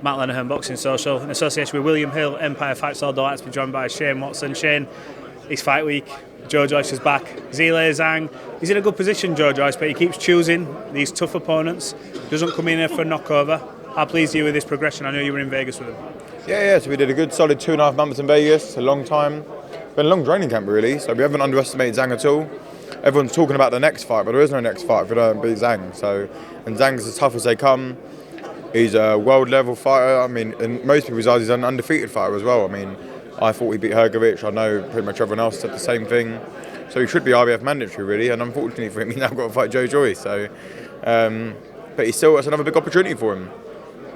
Matt Lenihan, Boxing Social, in association with William Hill, Empire Fights. All delighted to be joined by Shane Watson. Shane, it's fight week. Joe Joyce is back. Zhilei Zhang, he's in a good position, Joe Joyce, but he keeps choosing these tough opponents. Doesn't come in here for a knockover. How pleased are you with this progression? I know you were in Vegas with him. Yeah, so we did a good solid 2.5 months in Vegas, a long time. Been a long training camp really, so we haven't underestimated Zhang at all. Everyone's talking about the next fight, but there is no next fight if we don't beat Zhang. And Zhang's as tough as they come. He's a world level fighter. I mean, in most people's eyes, he's an undefeated fighter as well. I mean, I thought he beat Hergovic. I know pretty much everyone else said the same thing. So he should be IBF mandatory really, and unfortunately for him, he's now got to fight Joe Joyce. So, but it's another big opportunity for him.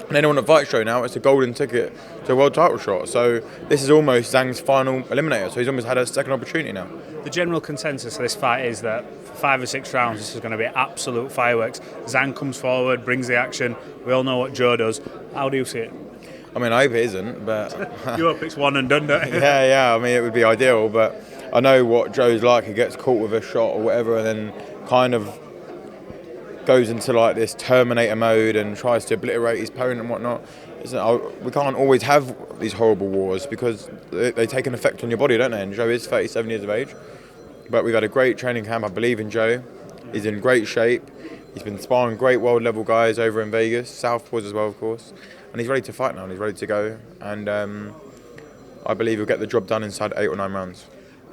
And anyone at Fight Show now, it's a golden ticket to a world title shot. So this is almost Zhang's final eliminator. So he's almost had a second opportunity now. The general consensus of this fight is that for 5 or 6 rounds, this is going to be absolute fireworks. Zhang comes forward, brings the action. We all know what Joe does. How do you see it? I mean, I hope it isn't, but... You hope it's one and done, don't you? Yeah, I mean, it would be ideal, but I know what Joe's like. He gets caught with a shot or whatever and then kind of goes into like this Terminator mode and tries to obliterate his opponent and whatnot. We can't always have these horrible wars because they take an effect on your body, don't they? And Joe is 37 years of age. But we've had a great training camp. I believe in Joe. He's in great shape. He's been sparring great world level guys over in Vegas, Southpaws as well, of course. And he's ready to fight now and he's ready to go. And I believe he'll get the job done inside 8 or 9 rounds.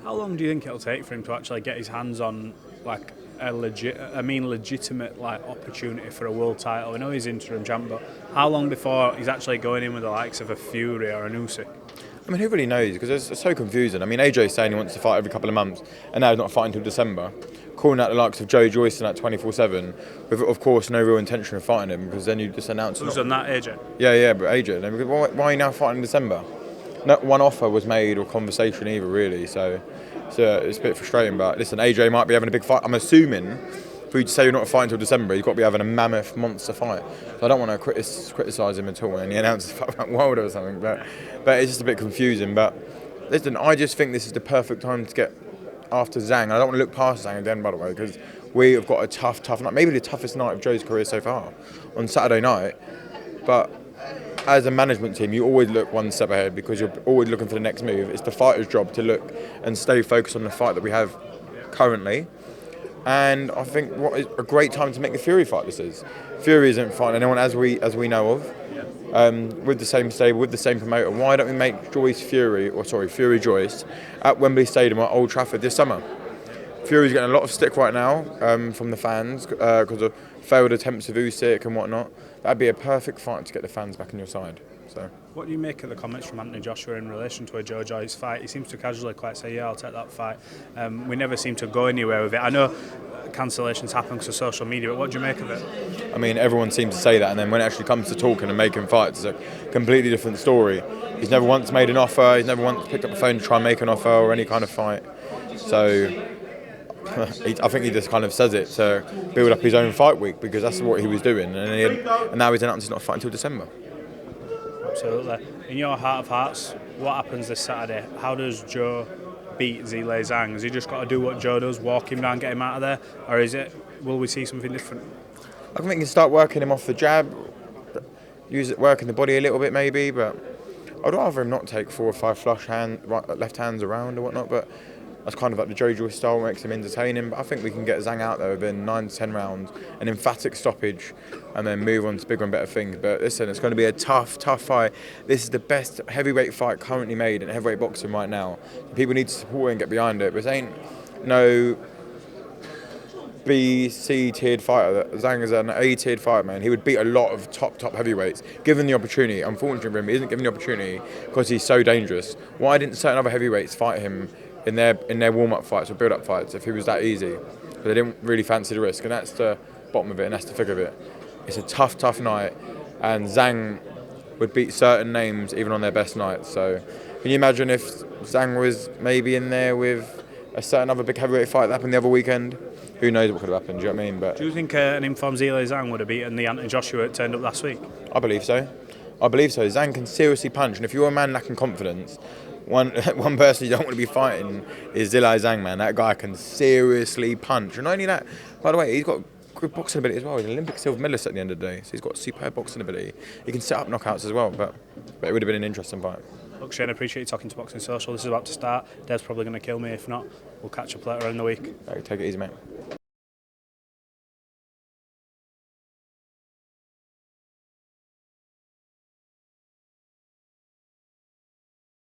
How long do you think it'll take for him to actually get his hands on like a legitimate like opportunity for a world title? I know he's interim champ, but how long before he's actually going in with the likes of a Fury or an Usyk? I mean, who really knows? Because it's so confusing. I mean, AJ's saying he wants to fight every couple of months, and now he's not fighting until December. Calling out the likes of Joe Joyce and that 24/7, with of course no real intention of fighting him, because then you just announce. Who's on that, AJ? Yeah, but AJ. Then why are you now fighting in December? Not one offer was made or conversation either, really. So it's a bit frustrating. But listen, AJ might be having a big fight. I'm assuming for you to say you're not fighting until December, you've got to be having a mammoth monster fight. So I don't want to criticise him at all when he announces fight about Wilder or something. But it's just a bit confusing. But listen, I just think this is the perfect time to get after Zhang. I don't want to look past Zhang again, by the way, because we have got a tough night, maybe the toughest night of Joe's career so far, on Saturday night. But as a management team, you always look one step ahead because you're always looking for the next move. It's the fighter's job to look and stay focused on the fight that we have currently. And I think what is a great time to make the Fury fight this is. Fury isn't fighting anyone as we know of. With the same stable, with the same promoter. Why don't we make Fury Joyce at Wembley Stadium at Old Trafford this summer? Fury's getting a lot of stick right now from the fans because of failed attempts of Usyk and whatnot. That'd be a perfect fight to get the fans back on your side. So, what do you make of the comments from Anthony Joshua in relation to a Joe Joyce fight? He seems to casually quite say, yeah, I'll take that fight. We never seem to go anywhere with it. I know cancellations happen because of social media, but what do you make of it? I mean, everyone seems to say that, and then when it actually comes to talking and making fights, it's a completely different story. He's never once made an offer, he's never once picked up the phone to try and make an offer or any kind of fight. So I think he just kind of says it to build up his own fight week because that's what he was doing, and now he's announced he's not fighting until December. Absolutely. In your heart of hearts, what happens this Saturday? How does Joe beat Zhilei Zhang? Has he just got to do what Joe does, walk him down, get him out of there, or will we see something different? I think he can start working him off the jab, working the body a little bit maybe, but I'd rather him not take 4 or 5 flush left hands around or whatnot, but that's kind of like the Joe Joyce style, makes him entertaining. But I think we can get Zhang out there within 9 to 10 rounds, an emphatic stoppage, and then move on to bigger and better things. But listen, it's going to be a tough fight. This is the best heavyweight fight currently made in heavyweight boxing right now. People need to support it and get behind it. But this ain't no B, C tiered fighter. Zhang is an A tiered fighter, man. He would beat a lot of top heavyweights given the opportunity. Unfortunately for him, he isn't given the opportunity because he's so dangerous. Why didn't certain other heavyweights fight him in their warm-up fights or build-up fights if he was that easy? But they didn't really fancy the risk, and that's the bottom of it, and that's the figure of it. It's a tough night, and Zhang would beat certain names even on their best nights. So can you imagine if Zhang was maybe in there with a certain other big heavyweight fight that happened the other weekend? Who knows what could have happened, do you know what I mean? But do you think an informed Zhilei Zhang would have beaten the Anthony Joshua that turned up last week? I believe so. Zhang can seriously punch, and if you're a man lacking confidence, one person you don't want to be fighting is Zhilei Zhang, man. That guy can seriously punch. And not only that, by the way, he's got good boxing ability as well. He's an Olympic silver medalist at the end of the day, so he's got superb boxing ability. He can set up knockouts as well, but it would have been an interesting fight. Look, Shane, I appreciate you talking to Boxing Social. This is about to start. Dev's probably going to kill me. If not, we'll catch up later in the week. Take it easy, mate.